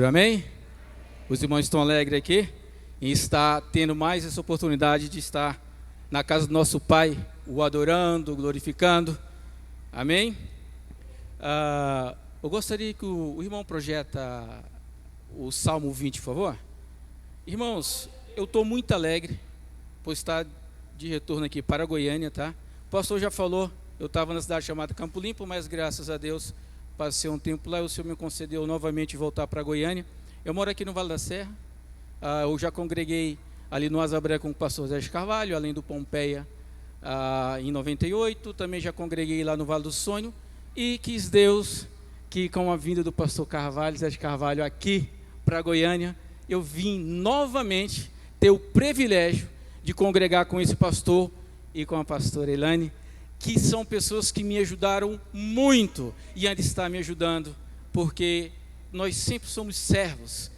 Amém? Os irmãos estão alegres aqui em estar tendo mais essa oportunidade de estar na casa do nosso Pai, o adorando, o glorificando. Amém? Eu gostaria que o irmão projeta o Salmo 20, por favor. Irmãos, eu estou muito alegre por estar de retorno aqui para Goiânia, tá? O pastor já falou, eu estava na cidade chamada Campo Limpo, mas graças a Deus passei um tempo lá, o Senhor me concedeu novamente voltar para Goiânia. Eu moro aqui no Vale da Serra, eu já congreguei ali no Asa Branca com o pastor Zé de Carvalho, além do Pompeia, em 98, também já congreguei lá no Vale do Sonho, e quis Deus que com a vinda do pastor Carvalho, Zé de Carvalho, aqui para Goiânia, eu vim novamente ter o privilégio de congregar com esse pastor e com a pastora Elaine, que são pessoas que me ajudaram muito e ainda estão me ajudando, porque nós sempre somos servos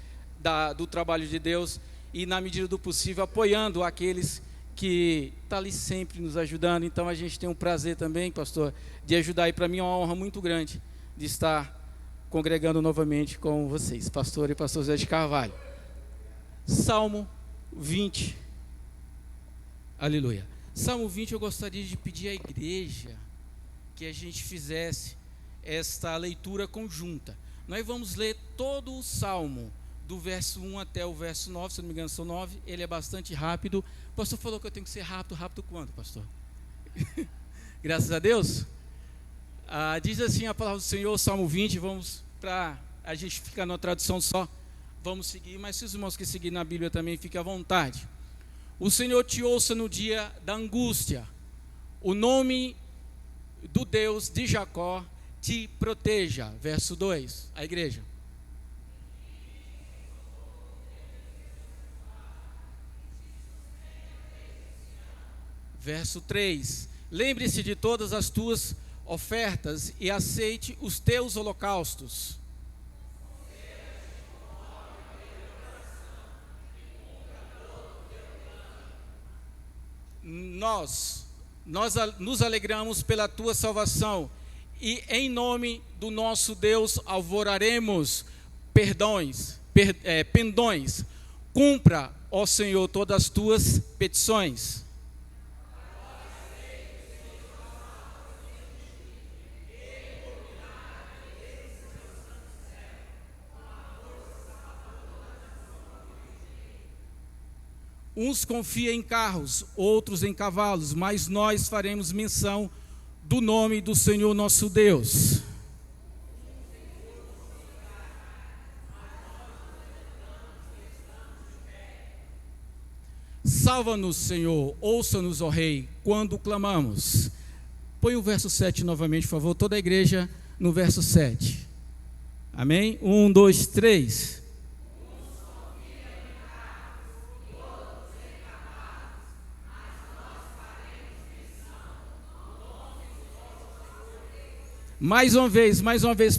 do trabalho de Deus e, na medida do possível, apoiando aqueles que estão ali sempre nos ajudando. Então, a gente tem um prazer também, pastor, de ajudar, e para mim é uma honra muito grande de estar congregando novamente com vocês, pastor e pastor Zé de Carvalho. Salmo 20, aleluia. Salmo 20, eu gostaria de pedir à igreja que a gente fizesse esta leitura conjunta. Nós vamos ler todo o Salmo, do verso 1 até o verso 9, se não me engano são 9, ele é bastante rápido. O pastor falou que eu tenho que ser rápido. Rápido quando, pastor? Graças a Deus. Diz assim a palavra do Senhor, Salmo 20, vamos para a gente ficar numa tradução só, vamos seguir, mas se os irmãos que seguirem na Bíblia também, fiquem à vontade. O Senhor te ouça no dia da angústia, o nome do Deus de Jacó te proteja. Verso 2, a igreja. Verso 3, lembre-se de todas as tuas ofertas e aceite os teus holocaustos. Nós nos alegramos pela tua salvação e em nome do nosso Deus alvoraremos pendões. Cumpra, ó Senhor, todas as tuas petições. Uns confiam em carros, outros em cavalos, mas nós faremos menção do nome do Senhor nosso Deus. Salva-nos, Senhor, ouça-nos, ó Rei, quando clamamos. Põe o verso 7 novamente, por favor, toda a igreja no verso 7. Amém? 1, 2, 3. Mais uma vez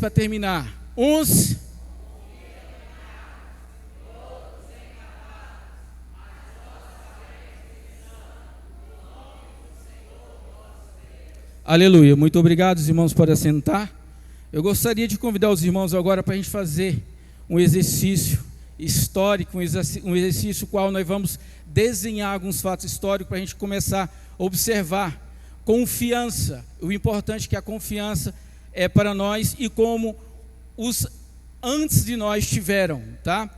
para terminar. Uns aleluia, muito obrigado, os irmãos podem assentar. Eu gostaria de convidar os irmãos agora para a gente fazer um exercício histórico, um exercício qual nós vamos desenhar alguns fatos históricos para a gente começar a observar confiança, o importante é que a confiança é para nós e como os antes de nós tiveram, tá?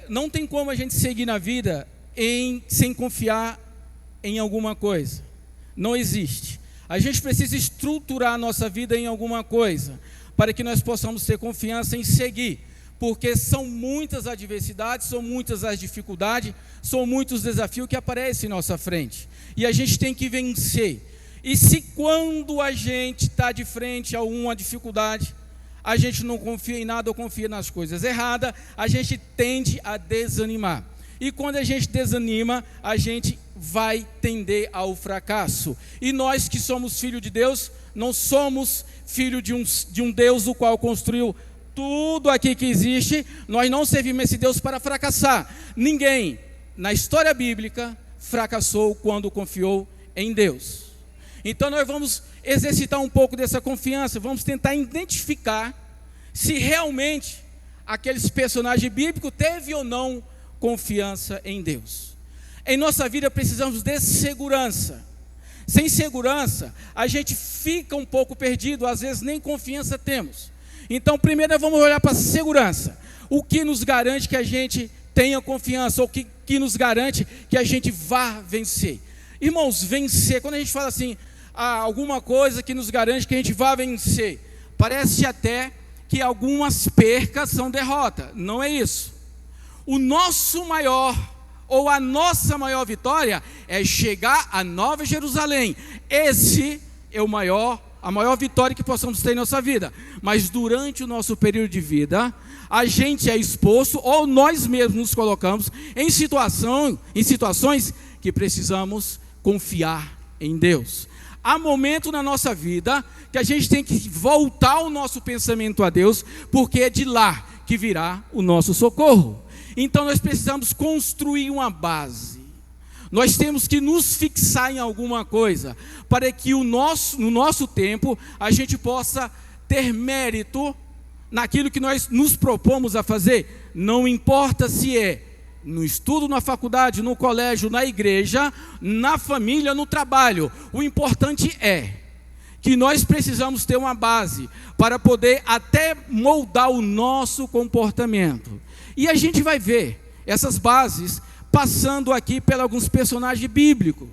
Não tem como a gente seguir na vida sem confiar em alguma coisa, não existe. A gente precisa estruturar a nossa vida em alguma coisa, para que nós possamos ter confiança em seguir, porque são muitas adversidades, são muitas as dificuldades, são muitos os desafios que aparecem em nossa frente, e a gente tem que vencer. E se quando a gente está de frente a uma dificuldade, a gente não confia em nada ou confia nas coisas erradas, a gente tende a desanimar. E quando a gente desanima, a gente vai tender ao fracasso. E nós que somos filhos de Deus, não somos filhos de um Deus o qual construiu tudo aqui que existe. Nós não servimos esse Deus para fracassar. Ninguém na história bíblica fracassou quando confiou em Deus. Então nós vamos exercitar um pouco dessa confiança, vamos tentar identificar se realmente aqueles personagens bíblicos, teve ou não confiança em Deus. Em nossa vida precisamos de segurança. Sem segurança, a gente fica um pouco perdido, às vezes nem confiança temos. Então, primeiro vamos olhar para a segurança. O que nos garante que a gente tenha confiança, ou que nos garante que a gente vá vencer. Irmãos, vencer, quando a gente fala assim, alguma coisa que nos garante que a gente vá vencer, parece até que algumas percas são derrota. Não é isso. O nosso maior, ou a nossa maior vitória, é chegar a Nova Jerusalém. Esse é a maior vitória que possamos ter em nossa vida. Mas durante o nosso período de vida, a gente é exposto, ou nós mesmos nos colocamos em situações que precisamos confiar em Deus. Há momento na nossa vida que a gente tem que voltar o nosso pensamento a Deus, porque é de lá que virá o nosso socorro. Então nós precisamos construir uma base. Nós temos que nos fixar em alguma coisa, para que no nosso tempo a gente possa ter mérito naquilo que nós nos propomos a fazer. Não importa se é no estudo, na faculdade, no colégio, na igreja, na família, no trabalho. O importante é que nós precisamos ter uma base para poder até moldar o nosso comportamento. E a gente vai ver essas bases passando aqui por alguns personagens bíblicos.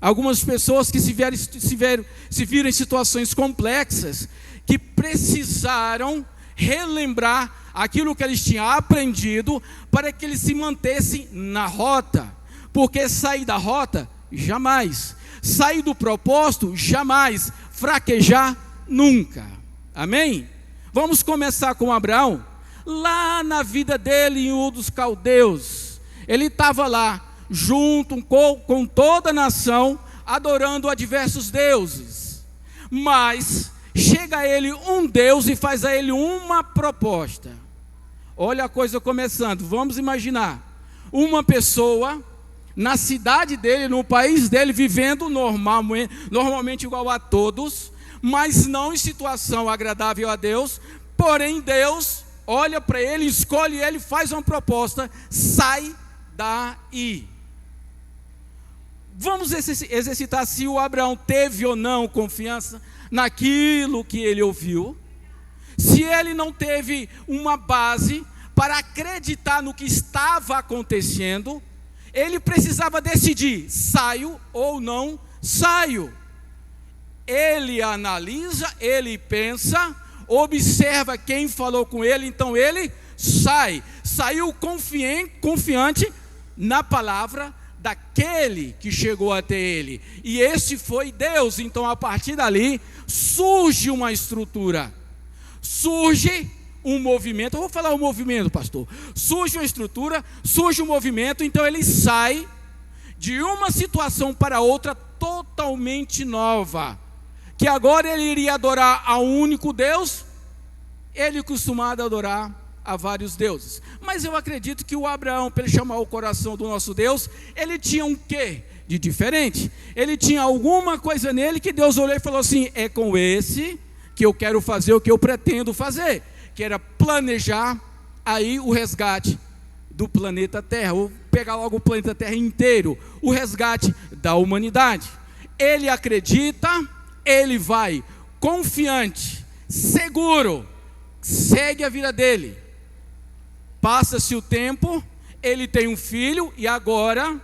Algumas pessoas que se viram em situações complexas, que precisaram relembrar aquilo que eles tinham aprendido, para que eles se mantessem na rota. Porque sair da rota, jamais. Sair do propósito, jamais. Fraquejar, nunca. Amém? Vamos começar com Abraão. Lá na vida dele, em Ur dos Caldeus, ele estava lá, junto com toda a nação, adorando a diversos deuses. Mas chega a ele um Deus e faz a ele uma proposta. Olha a coisa começando. Vamos imaginar uma pessoa na cidade dele, no país dele, vivendo normalmente igual a todos, mas não em situação agradável a Deus. Porém Deus olha para ele, escolhe ele, faz uma proposta: sai daí. Vamos exercitar se o Abraão teve ou não confiança naquilo que ele ouviu. Se ele não teve uma base para acreditar no que estava acontecendo, ele precisava decidir: saio ou não saio. Ele analisa, ele pensa, observa quem falou com ele, então ele saiu confiante na palavra daquele que chegou até ele, e esse foi Deus. Então a partir dali surge uma estrutura, surge um movimento. Eu vou falar o movimento, pastor. Surge uma estrutura, surge um movimento. Então ele sai de uma situação para outra totalmente nova, que agora ele iria adorar a um único Deus. Ele costumava adorar a vários deuses, mas eu acredito que o Abraão, para ele chamar o coração do nosso Deus, ele tinha um quê de diferente? Ele tinha alguma coisa nele que Deus olhou e falou assim: é com esse que eu quero fazer o que eu pretendo fazer, que era planejar aí o resgate do planeta Terra, ou pegar logo o planeta Terra inteiro, o resgate da humanidade. Ele acredita, ele vai confiante, seguro, segue a vida dele. Passa-se o tempo, ele tem um filho e agora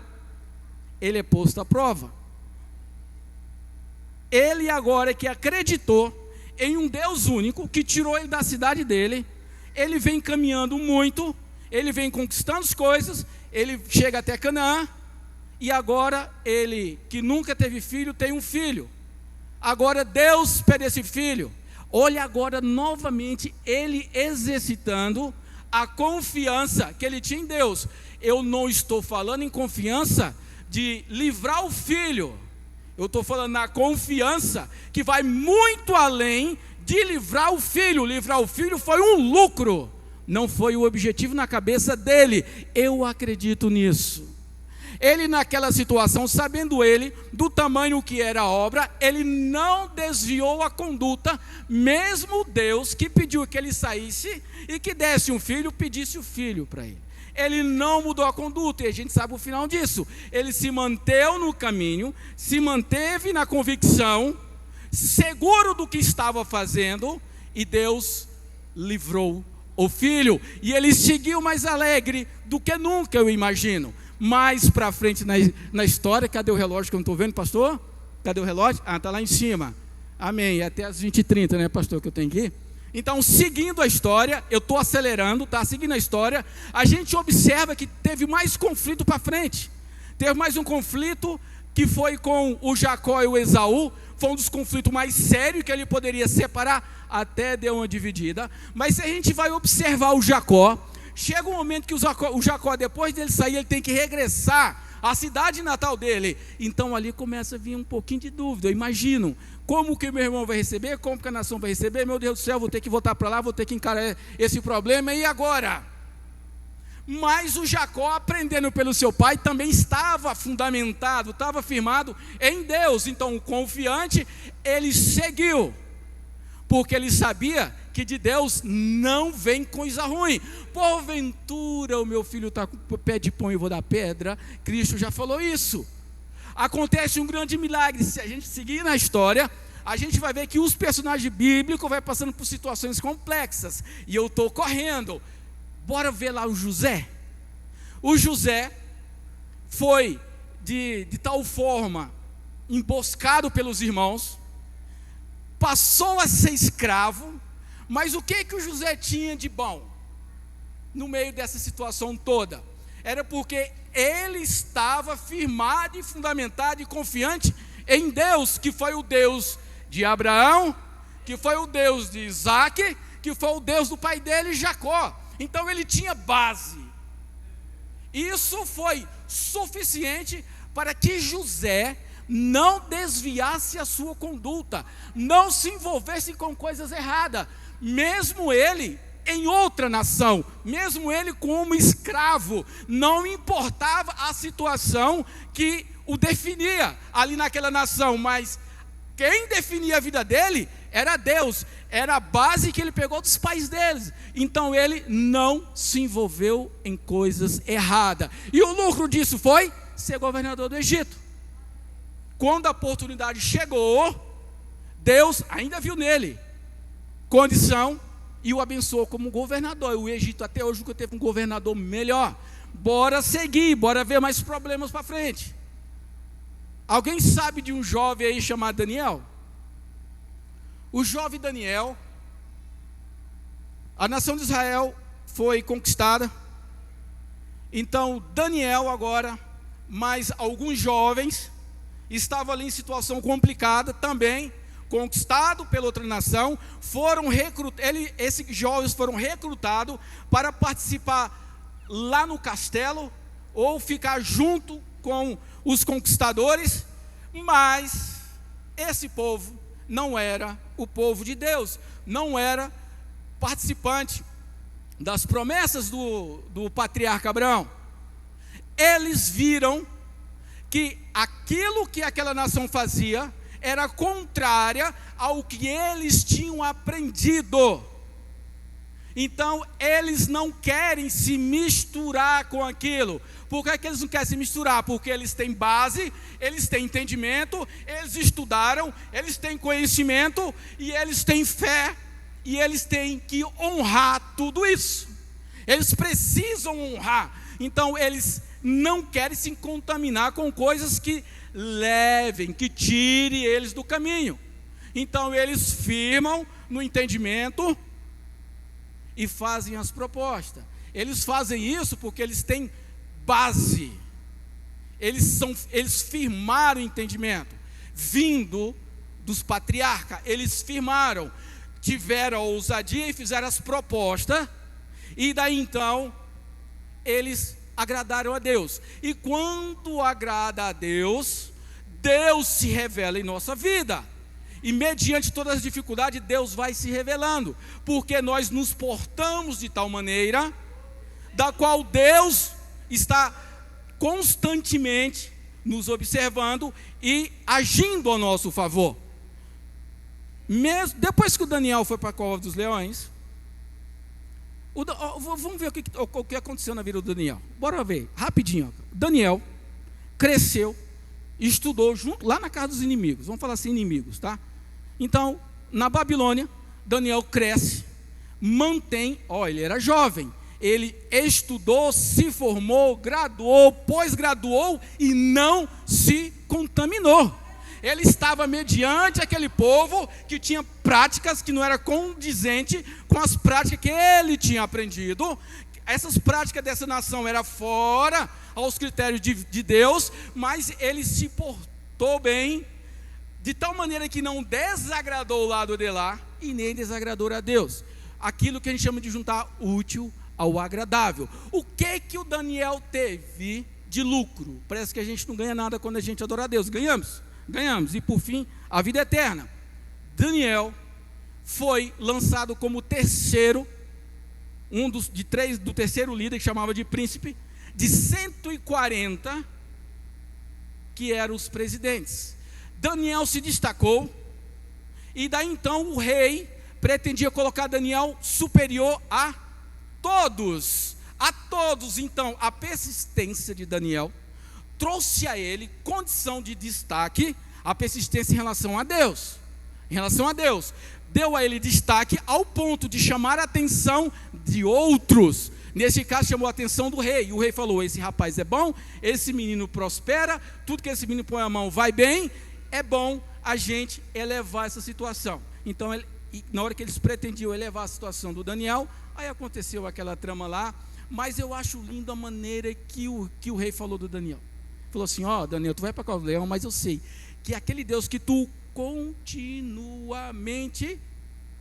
ele é posto à prova. Ele agora que acreditou em um Deus único, que tirou ele da cidade dele, ele vem caminhando muito, ele vem conquistando as coisas, ele chega até Canaã, e agora ele, que nunca teve filho, tem um filho. Agora Deus pede esse filho. Olha agora novamente ele exercitando a confiança que ele tinha em Deus. Eu não estou falando em confiança de livrar o filho, eu estou falando na confiança que vai muito além de livrar o filho. Livrar o filho foi um lucro, não foi o objetivo na cabeça dele. Eu acredito nisso. Ele naquela situação, sabendo ele do tamanho que era a obra, ele não desviou a conduta, mesmo Deus que pediu que ele saísse e que desse um filho, pedisse o filho para ele. Ele não mudou a conduta, e a gente sabe o final disso. Ele se manteve no caminho, se manteve na convicção, seguro do que estava fazendo, e Deus livrou o filho. E ele seguiu mais alegre do que nunca, eu imagino. Mais para frente na história, cadê o relógio que eu não estou vendo, pastor? Cadê o relógio? Ah, está lá em cima. Amém, até as 20h30, né, pastor, que eu tenho que ir? Então, seguindo a história, eu estou acelerando, tá? Seguindo a história, a gente observa que teve mais conflito para frente. Teve mais um conflito que foi com o Jacó e o Esaú. Foi um dos conflitos mais sérios que ele poderia separar, até deu uma dividida. Mas se a gente vai observar o Jacó, chega um momento que o Jacó, depois dele sair, ele tem que regressar à cidade natal dele. Então ali começa a vir um pouquinho de dúvida. Eu imagino, como que meu irmão vai receber, como que a nação vai receber, meu Deus do céu, vou ter que voltar para lá, vou ter que encarar esse problema, e agora? Mas o Jacó, aprendendo pelo seu pai, também estava fundamentado, estava firmado em Deus. Então, confiante, ele seguiu, porque ele sabia que de Deus não vem coisa ruim. Porventura o meu filho está com o pé de pão e eu vou dar pedra. Cristo já falou isso. Acontece um grande milagre. Se a gente seguir na história, a gente vai ver que os personagens bíblicos vão passando por situações complexas. E eu estou correndo. Bora ver lá o José. O José foi de tal forma emboscado pelos irmãos, passou a ser escravo, mas o que o José tinha de bom no meio dessa situação toda? Era porque ele estava firmado e fundamentado e confiante em Deus, que foi o Deus de Abraão, que foi o Deus de Isaac, que foi o Deus do pai dele, Jacó. Então ele tinha base. Isso foi suficiente para que José não desviasse a sua conduta, não se envolvesse com coisas erradas, mesmo ele em outra nação, mesmo ele como escravo, não importava a situação que o definia ali naquela nação, mas quem definia a vida dele era Deus, era a base que ele pegou dos pais deles. Então ele não se envolveu em coisas erradas, e o lucro disso foi ser governador do Egito. Quando a oportunidade chegou, Deus ainda viu nele condição e o abençoou como governador. O Egito até hoje nunca teve um governador melhor. Bora seguir, bora ver mais problemas para frente. Alguém sabe de um jovem aí chamado Daniel? O jovem Daniel, a nação de Israel foi conquistada. Então Daniel agora, mais alguns jovens, estavam ali em situação complicada também, conquistado pela outra nação, esses jovens foram recrutados para participar lá no castelo, ou ficar junto com os conquistadores, mas esse povo não era o povo de Deus, não era participante das promessas do patriarca Abraão. Eles viram que aquilo que aquela nação fazia era contrária ao que eles tinham aprendido. Então eles não querem se misturar com aquilo. Por que eles não querem se misturar? Porque eles têm base, eles têm entendimento, eles estudaram, eles têm conhecimento, e eles têm fé, e eles têm que honrar tudo isso. Eles precisam honrar. Então eles não querem se contaminar com coisas que levem, que tirem eles do caminho. Então eles firmam no entendimento e fazem as propostas. Eles fazem isso porque eles têm base. Eles firmaram o entendimento vindo dos patriarcas. Eles firmaram, tiveram a ousadia e fizeram as propostas, e daí então eles agradaram a Deus. E quando agrada a Deus, Deus se revela em nossa vida. E mediante todas as dificuldades, Deus vai se revelando, porque nós nos portamos de tal maneira, da qual Deus está constantemente nos observando e agindo ao nosso favor. Mesmo depois que o Daniel foi para a cova dos leões, vamos ver o que aconteceu na vida do Daniel. Bora ver, rapidinho. Daniel cresceu, estudou junto, lá na casa dos inimigos. Vamos falar assim, inimigos, tá? Então, na Babilônia, Daniel cresce, mantém, ele era jovem, ele estudou, se formou, graduou, pós-graduou e não se contaminou. Ele estava mediante aquele povo que tinha práticas que não eram condizentes com as práticas que ele tinha aprendido. Essas práticas dessa nação eram fora aos critérios de Deus, mas ele se portou bem, de tal maneira que não desagradou o lado de lá e nem desagradou a Deus. Aquilo que a gente chama de juntar útil ao agradável. O que o Daniel teve de lucro? Parece que a gente não ganha nada quando a gente adora a Deus. Ganhamos. E por fim, a vida eterna. Daniel foi lançado como terceiro, do terceiro líder, que chamava de príncipe, de 140 que eram os presidentes. Daniel se destacou, e daí então o rei pretendia colocar Daniel superior a todos. Então a persistência de Daniel trouxe a ele condição de destaque, a persistência em relação a Deus. Deu a ele destaque ao ponto de chamar a atenção de outros. Nesse caso chamou a atenção do rei, e o rei falou: esse rapaz é bom, esse menino prospera, tudo que esse menino põe a mão vai bem, é bom a gente elevar essa situação. Então, na hora que eles pretendiam elevar a situação do Daniel, aí aconteceu aquela trama lá, mas eu acho lindo a maneira que o rei falou do Daniel. Falou assim: Daniel, tu vai para o leão, mas eu sei que aquele Deus que tu continuamente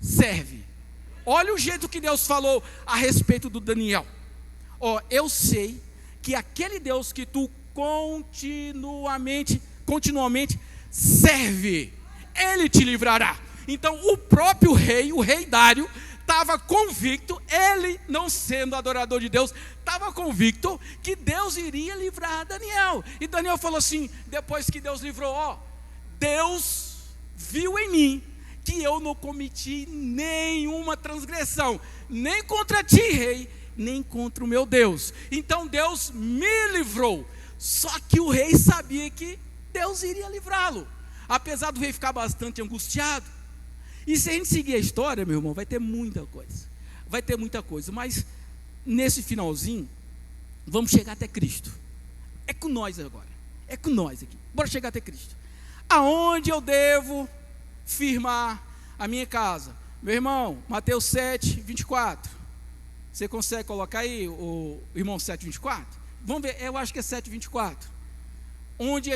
serve. Olha o jeito que Deus falou a respeito do Daniel. Eu sei que aquele Deus que tu continuamente serve, ele te livrará. Então o próprio rei, o rei Dário, estava convicto, ele não sendo adorador de Deus, estava convicto que Deus iria livrar Daniel. E Daniel falou assim, depois que Deus livrou: Deus viu em mim que eu não cometi nenhuma transgressão, nem contra ti, rei, nem contra o meu Deus. Então Deus me livrou. Só que o rei sabia que Deus iria livrá-lo, apesar do rei ficar bastante angustiado. E se a gente seguir a história, meu irmão, vai ter muita coisa, mas nesse finalzinho, vamos chegar até Cristo. É com nós agora, é com nós aqui, bora chegar até Cristo. Aonde eu devo firmar a minha casa? Meu irmão, Mateus 7, 24, você consegue colocar aí, o irmão, 7, 24? Vamos ver, eu acho que é 7, 24, onde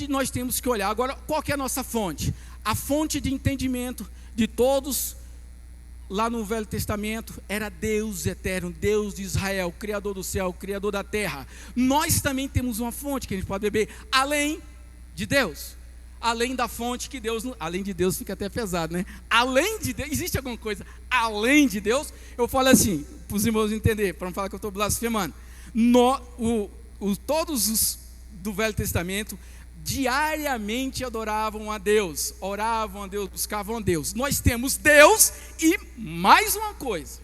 nós temos que olhar. Agora, qual que é a nossa fonte? A fonte de entendimento de todos lá no Velho Testamento era Deus eterno, Deus de Israel, Criador do céu, Criador da terra. Nós também temos uma fonte que a gente pode beber, além de Deus, além da fonte que Deus, além de Deus fica até pesado, né? Além de Deus, existe alguma coisa além de Deus? Eu falo assim, para os irmãos entenderem, para não falar que eu estou blasfemando. Todos os do Velho Testamento diariamente adoravam a Deus, oravam a Deus, buscavam a Deus. Nós temos Deus e mais uma coisa.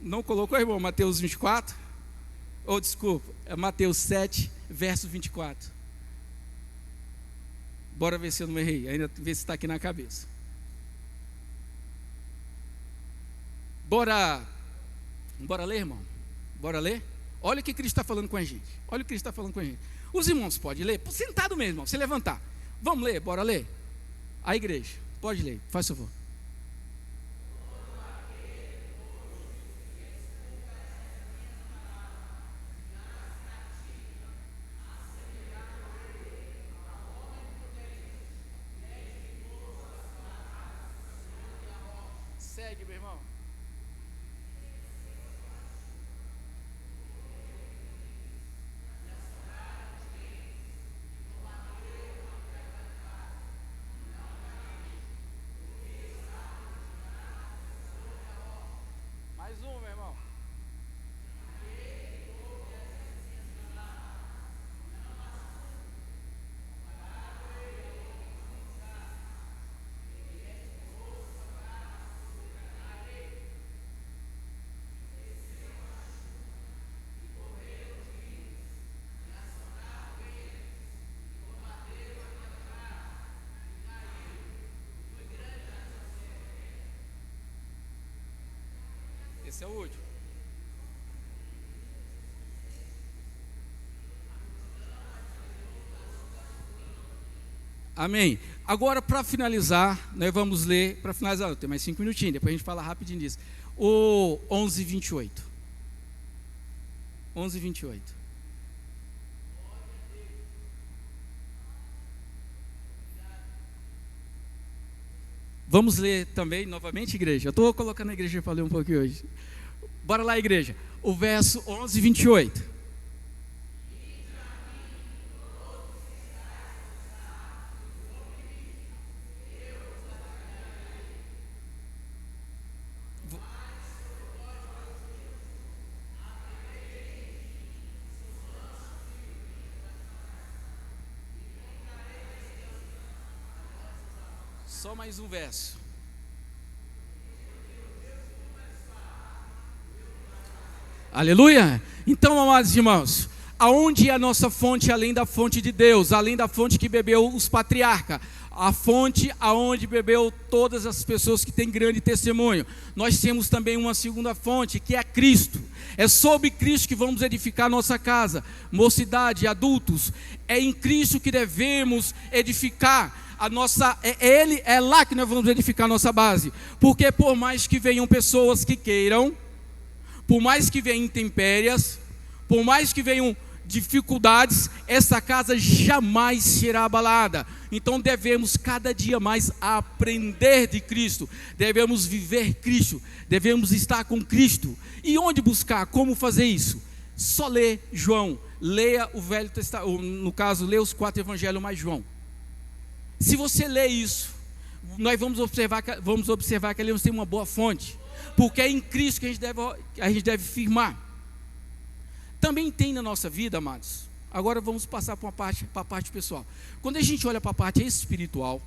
Não colocou, irmão, Mateus 24? Desculpa, é Mateus 7, verso 24. Bora ver se eu não errei, ainda ver se está aqui na cabeça. Bora ler, irmão? Bora ler? Olha o que Cristo está falando com a gente. Os irmãos podem ler? Sentado mesmo, irmão, se levantar. Vamos ler, bora ler? A igreja, pode ler, faz favor. Segue, meu irmão. Mais um, meu irmão. Esse é o último. Amém. Agora, para finalizar, nós vamos ler, para finalizar, tem mais 5 minutinhos, depois a gente fala rapidinho disso. O 11:28. 11:28. Vamos ler também, novamente, igreja. Eu estou colocando a igreja para ler um pouquinho hoje. Bora lá, igreja. O verso 11:28. Só mais um verso. Aleluia! Então, amados irmãos, aonde é a nossa fonte além da fonte de Deus, além da fonte que bebeu os patriarcas, a fonte aonde bebeu todas as pessoas que têm grande testemunho? Nós temos também uma segunda fonte, que é Cristo. É sobre Cristo que vamos edificar nossa casa, mocidade, adultos. É em Cristo que devemos edificar a nossa, é lá que nós vamos edificar a nossa base. Porque por mais que venham pessoas que queiram, por mais que venham intempéries, por mais que venham dificuldades, essa casa jamais será abalada. Então devemos cada dia mais aprender de Cristo, devemos viver Cristo, devemos estar com Cristo. E onde buscar? Como fazer isso? Só ler João, leia o Velho Testamento, no caso, leia os 4 evangelhos mais João. Se você ler isso, nós vamos observar que ali nós temos uma boa fonte, porque é em Cristo que a gente deve firmar. Também tem na nossa vida, amados. Agora vamos passar para a parte pessoal. Quando a gente olha para a parte espiritual,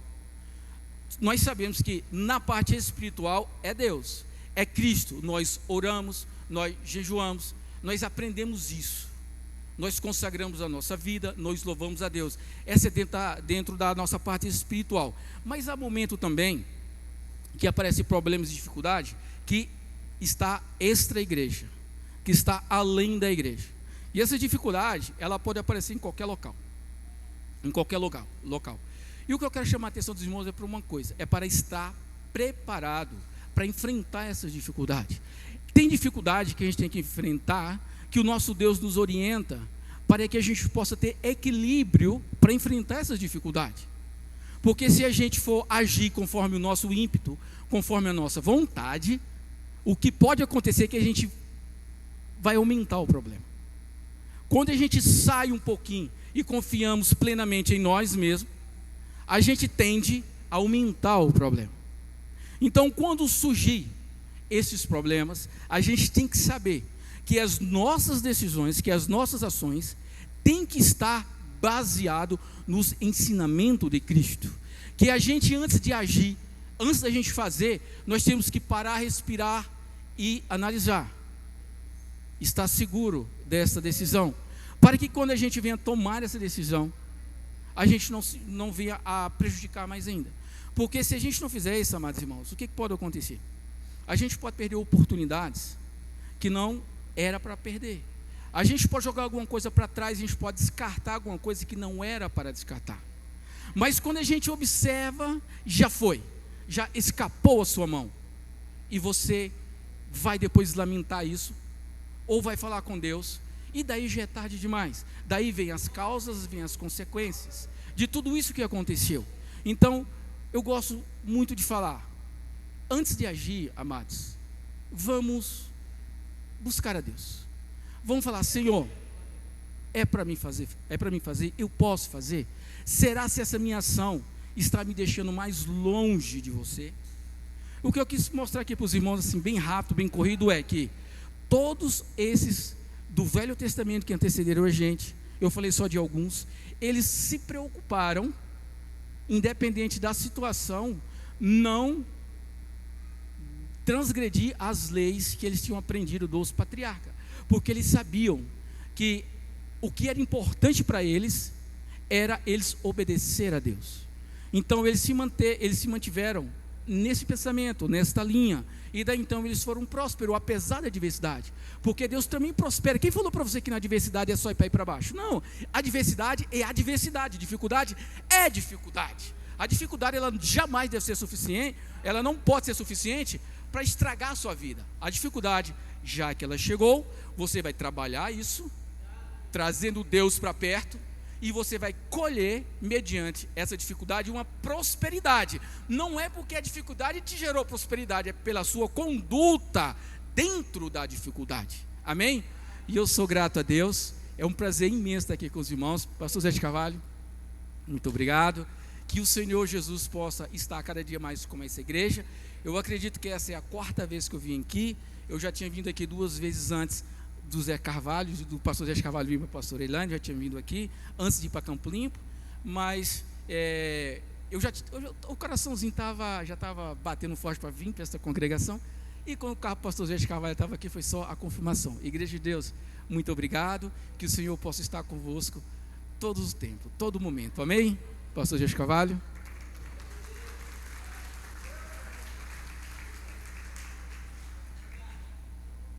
nós sabemos que na parte espiritual é Deus, é Cristo. Nós oramos, nós jejuamos, nós aprendemos isso. Nós consagramos a nossa vida, nós louvamos a Deus. Essa é dentro da nossa parte espiritual. Mas há momento também que aparecem problemas e dificuldade que está extra igreja, que está além da igreja. E essa dificuldade, ela pode aparecer em qualquer local. Em qualquer local. E o que eu quero chamar a atenção dos irmãos é para uma coisa, é para estar preparado para enfrentar essas dificuldades. Tem dificuldade que a gente tem que enfrentar, que o nosso Deus nos orienta, para que a gente possa ter equilíbrio para enfrentar essas dificuldades. Porque se a gente for agir conforme o nosso ímpeto, conforme a nossa vontade, o que pode acontecer é que a gente vai aumentar o problema. Quando a gente sai um pouquinho e confiamos plenamente em nós mesmos, a gente tende a aumentar o problema. Então, quando surgir esses problemas, a gente tem que saber que as nossas decisões, que as nossas ações têm que estar baseado nos ensinamentos de Cristo. Que a gente, antes de agir, antes da gente fazer, nós temos que parar, respirar e analisar. Estar seguro dessa decisão, para que quando a gente venha tomar essa decisão, a gente não venha a prejudicar mais ainda. Porque se a gente não fizer isso, amados irmãos, o que pode acontecer? A gente pode perder oportunidades que não era para perder. A gente pode jogar alguma coisa para trás, a gente pode descartar alguma coisa que não era para descartar. Mas quando a gente observa, já foi, já escapou a sua mão. E você vai depois lamentar isso, ou vai falar com Deus, e daí já é tarde demais. Daí vem as causas, vem as consequências de tudo isso que aconteceu. Então, eu gosto muito de falar, antes de agir, amados, vamos buscar a Deus. Vamos falar: Senhor, é para mim fazer, eu posso fazer? Será se essa minha ação está me deixando mais longe de você? O que eu quis mostrar aqui para os irmãos, assim, bem rápido, bem corrido, é que todos esses do Velho Testamento que antecederam a gente, eu falei só de alguns, eles se preocuparam, independente da situação, não transgredir as leis que eles tinham aprendido dos patriarcas, porque eles sabiam que o que era importante para eles era eles obedecer a Deus. Então eles se mantiveram nesse pensamento, nesta linha. E daí então eles foram prósperos, apesar da adversidade. Porque Deus também prospera. Quem falou para você que na adversidade é só ir para ir para baixo? Não, adversidade é adversidade, dificuldade é dificuldade. A dificuldade ela jamais deve ser suficiente, ela não pode ser suficiente para estragar a sua vida. A dificuldade, já que ela chegou, você vai trabalhar isso, trazendo Deus para perto, e você vai colher, mediante essa dificuldade, uma prosperidade. Não é porque a dificuldade te gerou prosperidade, é pela sua conduta dentro da dificuldade. Amém? E eu sou grato a Deus, é um prazer imenso estar aqui com os irmãos. Pastor Zé de Carvalho, muito obrigado. Que o Senhor Jesus possa estar cada dia mais com essa igreja. Eu acredito que essa é a 4ª vez que eu vim aqui. Eu já tinha vindo aqui 2 vezes antes do Zé Carvalho, do pastor Zé Carvalho e do pastor Eilândia, já tinha vindo aqui, antes de ir para Campo Limpo, mas o coraçãozinho já estava batendo forte para vir para essa congregação, e quando o pastor Zé Carvalho estava aqui, foi só a confirmação. Igreja de Deus, muito obrigado, que o Senhor possa estar convosco todos os tempos, todo momento, amém? Pastor Zé Carvalho.